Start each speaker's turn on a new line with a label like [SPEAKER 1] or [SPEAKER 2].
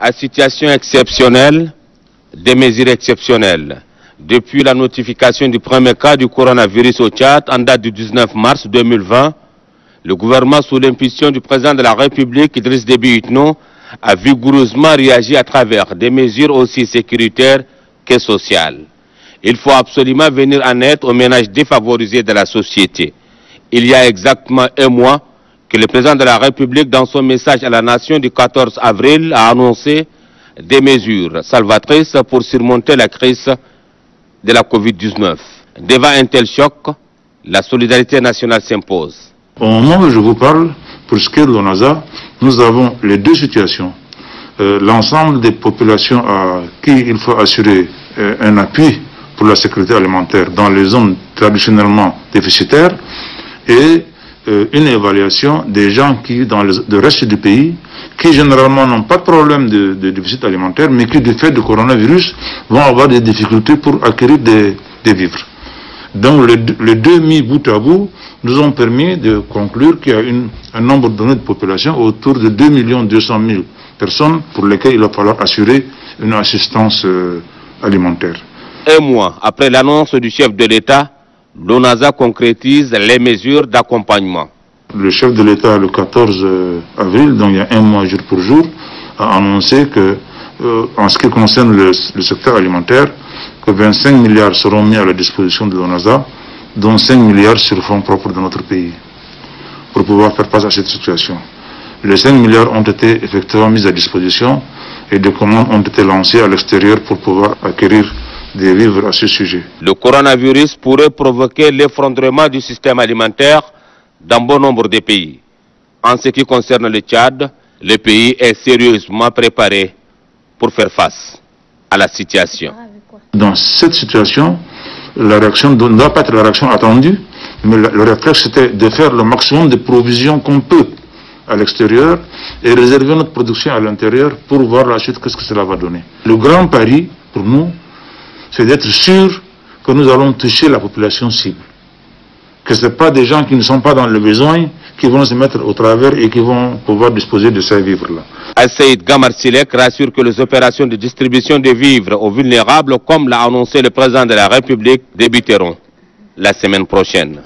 [SPEAKER 1] À situation exceptionnelle, des mesures exceptionnelles. Depuis la notification du premier cas du coronavirus au Tchad en date du 19 mars 2020, le gouvernement sous l'impulsion du président de la République, Idriss Déby Itno, a vigoureusement réagi à travers des mesures aussi sécuritaires que sociales. Il faut absolument venir en aide aux ménages défavorisés de la société. Il y a exactement un mois que le président de la République, dans son message à la nation du 14 avril, a annoncé des mesures salvatrices pour surmonter la crise de la Covid-19. Devant un tel choc, la solidarité nationale s'impose.
[SPEAKER 2] Au moment où je vous parle, pour ce qui est de l'ONASA, nous avons les deux situations. L'ensemble des populations à qui il faut assurer un appui pour la sécurité alimentaire dans les zones traditionnellement déficitaires et une évaluation des gens qui, dans le reste du pays, qui généralement n'ont pas de problème de déficit alimentaire, mais qui, du fait du coronavirus, vont avoir des difficultés pour acquérir des vivres. Donc les deux mis bout à bout nous ont permis de conclure qu'il y a un nombre donné de population autour de 2 200 000 personnes pour lesquelles il va falloir assurer une assistance alimentaire.
[SPEAKER 1] Un mois après l'annonce du chef de l'État, l'ONASA concrétise les mesures d'accompagnement.
[SPEAKER 2] Le chef de l'État, le 14 avril, donc il y a un mois jour pour jour, a annoncé que, en ce qui concerne le secteur alimentaire, que 25 milliards seront mis à la disposition de l'ONASA, dont 5 milliards sur fonds propres de notre pays, pour pouvoir faire face à cette situation. Les 5 milliards ont été effectivement mis à disposition et des commandes ont été lancées à l'extérieur pour pouvoir acquérir des vivres à ce sujet.
[SPEAKER 1] Le coronavirus pourrait provoquer l'effondrement du système alimentaire dans bon nombre de pays. En ce qui concerne le Tchad, le pays est sérieusement préparé pour faire face à la situation.
[SPEAKER 2] Dans cette situation, la réaction ne doit pas être la réaction attendue, mais le réflexe c'était de faire le maximum de provisions qu'on peut à l'extérieur et réserver notre production à l'intérieur pour voir la suite qu'est-ce que cela va donner. Le grand pari pour nous, c'est d'être sûr que nous allons toucher la population cible. Que ce n'est pas des gens qui ne sont pas dans le besoin qui vont se mettre au travers et qui vont pouvoir disposer de ces vivres-là.
[SPEAKER 1] Al-Saïd Gamarsilek rassure que les opérations de distribution de vivres aux vulnérables, comme l'a annoncé le président de la République, débuteront la semaine prochaine.